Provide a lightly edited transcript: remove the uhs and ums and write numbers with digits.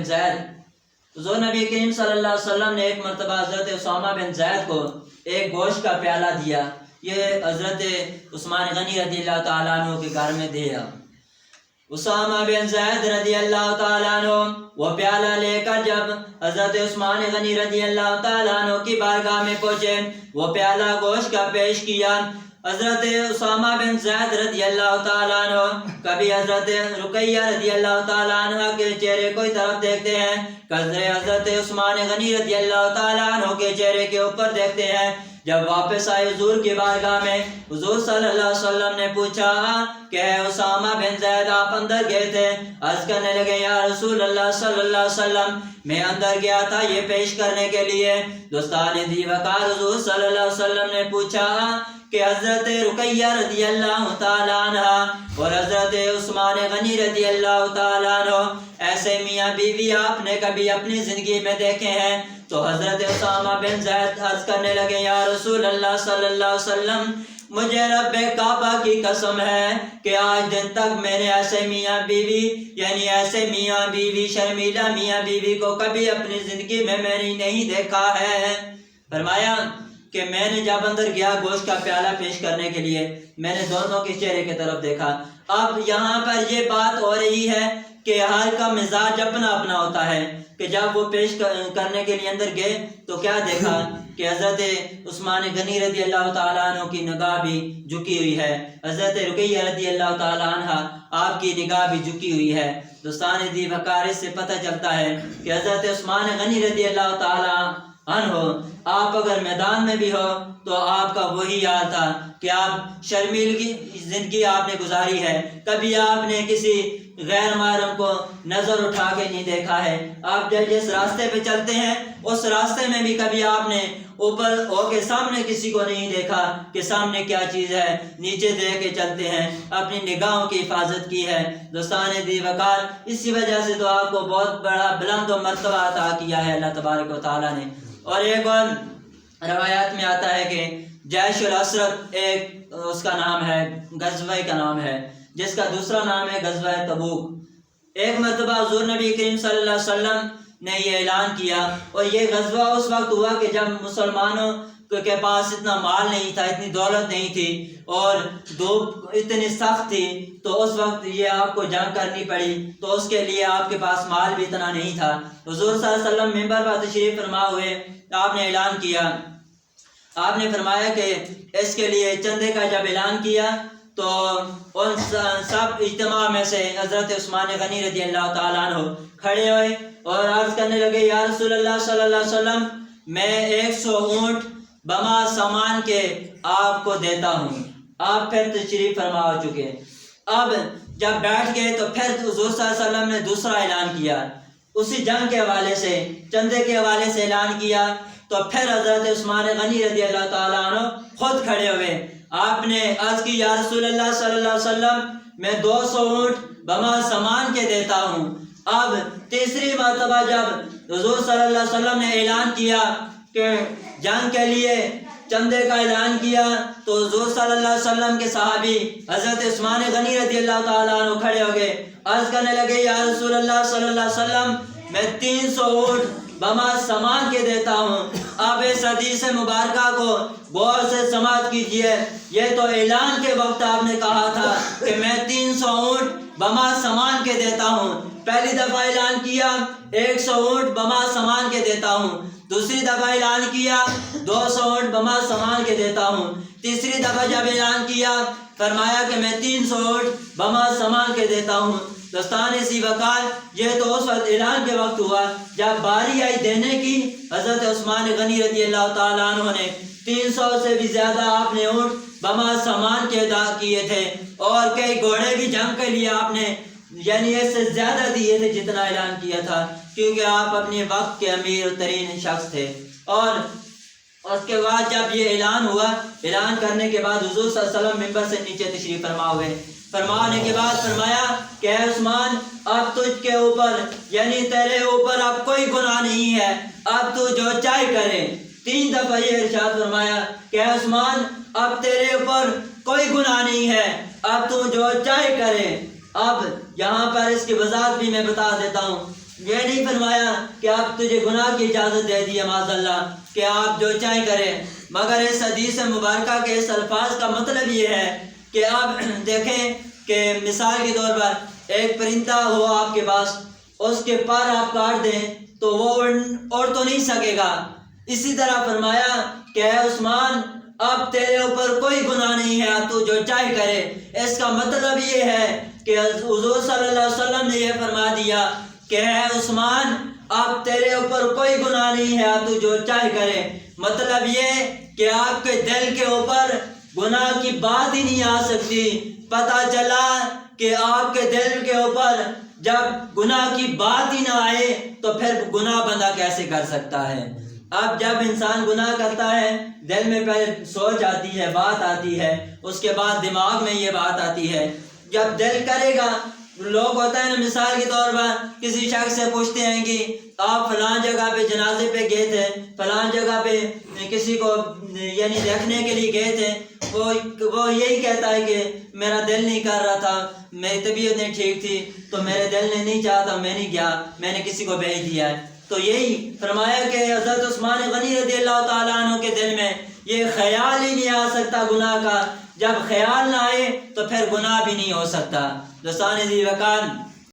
زید حضور نبی کریم صلی اللہ علیہ وسلم نے ایک مرتبہ حضرت اسامہ بن زید کو ایک گوشت کا پیالہ دیا. یہ حضرت عثمان غنی رضی اللہ تعالیٰ عنہ کے گھر میں دیا. اسامہ بن زید رضی اللہ تعالیٰ عنہ وہ پیالہ لے کر جب حضرت عثمان غنی رضی اللہ تعالیٰ عنہ کی بارگاہ میں پہنچے، وہ پیالہ گوشت کا پیش کیا. حضرت اسامہ بن زید رضی اللہ تعالیٰ عنہ کبھی حضرت رقیہ رضی اللہ تعالیٰ عنہ کے چہرے کو طرف دیکھتے ہیں، کبھی حضرت عثمان غنی رضی اللہ تعالیٰ عنہ کے چہرے کے اوپر دیکھتے ہیں. جب واپس آئے حضور کی بارگاہ میں، حضور صلی اللہ علیہ وسلم نے پوچھا کہ اسامہ بن زید آپ اندر گئے تھے؟ عرض کرنے لگے یا رسول اللہ صلی اللہ علیہ وسلم میں اندر گیا تھا یہ پیش کرنے کے لیے. دوستان دی وقار حضور صلی اللہ علیہ وسلم نے پوچھا کہ حضرت رقیہ رضی اللہ تعالیٰ عنہ اور حضرت عثمان غنی رضی اللہ تعالیٰ عنہ ایسے میاں بیوی آپ نے کبھی اپنی زندگی میں دیکھے ہیں؟ تو حضرت اسامہ بن زید عرض کرنے لگے یا رسول اللہ صلی اللہ علیہ وسلم مجھے رب کعبہ کی قسم ہے کہ آج دن تک میں نے ایسے میاں بیوی یعنی ایسے میاں بیوی شرمیلا میاں بیوی کو کبھی اپنی زندگی میں نے نہیں دیکھا ہے. فرمایا کہ میں نے جب اندر گیا گوشت کا پیالہ پیش کرنے کے لیے، میں نے دونوں کے چہرے کی طرف دیکھا. اب یہاں پر یہ بات ہو رہی ہے کہ ہر کا مزاج اپنا اپنا ہوتا ہے کہ جب وہ پیش کرنے کے لیے اندر گئے تو کیا دیکھا کہ حضرت عثمان غنی رضی اللہ تعالیٰ عنہ کی نگاہ بھی جھکی ہوئی ہے، حضرت رقیہ رضی اللہ تعالیٰ عنہ آپ کی نگاہ بھی جھکی ہوئی ہے. دوستان دی وقار سے پتہ چلتا ہے کہ حضرت عثمان غنی رضی اللہ تعالیٰ عنہ آپ اگر میدان میں بھی ہو تو آپ کا وہی حال تھا کہ آپ شرمیلگی زندگی آپ نے گزاری ہے. کبھی آپ نے کسی غیر محرم کو نظر اٹھا کے نہیں دیکھا ہے. آپ جب جس راستے پہ چلتے ہیں اس راستے میں بھی کبھی آپ نے اوپر ہو کے سامنے کسی کو نہیں دیکھا کہ سامنے کیا چیز ہے، نیچے دیکھ کے چلتے ہیں، اپنی نگاہوں کی حفاظت کی ہے. دوستان دی وقار اسی وجہ سے تو آپ کو بہت بڑا بلند و مرتبہ عطا کیا ہے اللہ تبارک و تعالیٰ نے. اور ایک اور روایات میں آتا ہے کہ جیش الاسرت ایک اس کا نام ہے، غزوہ کا نام ہے، جس کا دوسرا نام ہے غزوہ تبوک. ایک مرتبہ حضور نبی کریم صلی اللہ علیہ وسلم نے یہ اعلان کیا، اور یہ غزوہ اس وقت ہوا کہ جب مسلمانوں کے پاس اتنا مال نہیں تھا، اتنی دولت نہیں تھی، اور دھوپ اتنی سخت تھی، تو اس وقت یہ آپ کو جنگ کرنی پڑی، تو اس کے لیے آپ کے پاس مال بھی اتنا نہیں تھا. حضور صلی اللہ علیہ وسلم منبر پر تشریف فرما ہوئے، آپ نے اعلان کیا، آپ نے فرمایا کہ اس کے لیے چندے کا جب اعلان کیا تو ان سب اجتماع میں سے حضرت عثمان غنی رضی اللہ تعالیٰ عنہ کھڑے ہوئے اور عرض کرنے لگے یا رسول اللہ صلی اللہ علیہ وسلم میں 100 اونٹ بما سامان کے آپ کو دیتا ہوں. آپ پھر تشریف فرما ہو چکے. اب جب بیٹھ گئے تو پھر حضور صلی اللہ علیہ وسلم نے دوسرا اعلان کیا، اسی جنگ کے حوالے سے، چندے کے حوالے سے اعلان کیا. تو پھر حضرت عثمان غنی رضی اللہ تعالیٰ عنہ خود کھڑے ہوئے. آپ نے عرض کی یا رسول اللہ صلی اللہ علیہ وسلم میں 200 اونٹ بما سامان کے دیتا ہوں. اب تیسری مرتبہ جب حضور صلی اللہ علیہ وسلم نے اعلان کیا کہ جنگ کے لیے چندے کا اعلان کیا، تو حضور صلی اللہ علیہ وسلم کے صحابی حضرت عثمان غنی رضی اللہ تعالیٰ عنہ کھڑے ہو گئے، عرض کرنے لگے یا رسول اللہ صلی اللہ علیہ وسلم میں 300 اونٹ بما سامان کے دیتا ہوں. آپ اس حدیث مبارکہ کو غور سے سماعت کیجئے. یہ تو اعلان کے وقت آپ نے کہا تھا کہ میں 300 اونٹ بما سامان کے دیتا ہوں. پہلی دفعہ اعلان کیا 100 اونٹ بما سامان کے دیتا ہوں، دوسری دفعہ اعلان کیا 200 اونٹ بما سامان کے دیتا ہوں، تیسری دفعہ جب اعلان کیا فرمایا کہ میں 300 اونٹ بما سامان کے دیتا ہوں. دوستان اسی وقار یہ تو اس وقت اعلان کے وقت ہوا. جب باری آئی دینے کی، حضرت عثمان غنی رضی اللہ تعالیٰ عنہ نے 300 سے بھی زیادہ آپ نے اونٹ بما سامان کے ادا کیے تھے، اور کئی گھوڑے بھی جنگ کے لیے آپ نے یعنی اس سے زیادہ دیے تھے جتنا اعلان کیا تھا، کیونکہ آپ اپنے وقت کے امیر ترین شخص تھے. اور اس کے بعد جب یہ اعلان ہوا، اعلان کرنے کے بعد حضور صلی اللہ علیہ وسلم منبر سے نیچے تشریف فرما ہوئے. فرمانے کے بعد فرمایا کہ اے عثمان اب تجھ کے اوپر یعنی تیرے اوپر اب کوئی گناہ نہیں ہے، اب تو جو چاہے کرے. 3 دفعہ یہ ارشاد فرمایا کہ اے عثمان اب تیرے اوپر کوئی گناہ نہیں ہے، اب تو جو چاہے کرے. اب یہاں پر اس کی وضاحت بھی میں بتا دیتا ہوں یہ نہیں فرمایا کہ آپ تجھے گناہ کی اجازت دے دی ہے معاذ اللہ کہ آپ جو چاہیں کریں، مگر اس حدیث مبارکہ کے اس الفاظ کا مطلب یہ ہے کہ آپ دیکھیں کہ مثال کے طور پر ایک پرندہ ہو آپ کے پاس، اس کے پر آپ کاٹ دیں تو وہ اڑ تو نہیں سکے گا۔ اسی طرح فرمایا کہ اے عثمان اب تیرے اوپر کوئی گناہ نہیں ہے، تو جو چاہے کرے۔ اس کا مطلب یہ ہے کہ حضور صلی اللہ علیہ وسلم نے یہ فرما دیا کہ اے عثمان اب تیرے اوپر کوئی گناہ نہیں ہے، تو جو چاہے کرے۔ مطلب یہ کہ آپ کے دل کے اوپر گناہ کی بات ہی نہیں آ سکتی۔ پتہ چلا کہ آپ کے دل کے اوپر جب گناہ کی بات ہی نہ آئے تو پھر گناہ بندہ کیسے کر سکتا ہے؟ اب جب انسان گناہ کرتا ہے دل میں پہلے سوچ آتی ہے، بات آتی ہے، اس کے بعد دماغ میں یہ بات آتی ہے۔ جب دل کرے گا، لوگ ہوتا ہے نا، مثال کے طور پر کسی شخص سے پوچھتے ہیں کہ آپ فلاں جگہ پہ جنازے پہ گئے تھے، فلاں جگہ پہ کسی کو یعنی دیکھنے کے لیے گئے تھے، وہ یہی کہتا ہے کہ میرا دل نہیں کر رہا تھا، میری طبیعت نہیں ٹھیک تھی تو میرے دل نے نہیں چاہا تھا، میں نہیں گیا، میں نے کسی کو بھیج دیا ہے۔ تو یہی فرمایا کہ حضرت عثمان غنی رضی اللہ تعالیٰ عنہ کے دل میں یہ خیال ہی نہیں آ سکتا گناہ کا۔ جب خیال نہ آئے تو پھر گناہ بھی نہیں ہو سکتا۔ دوستان ذی وقار،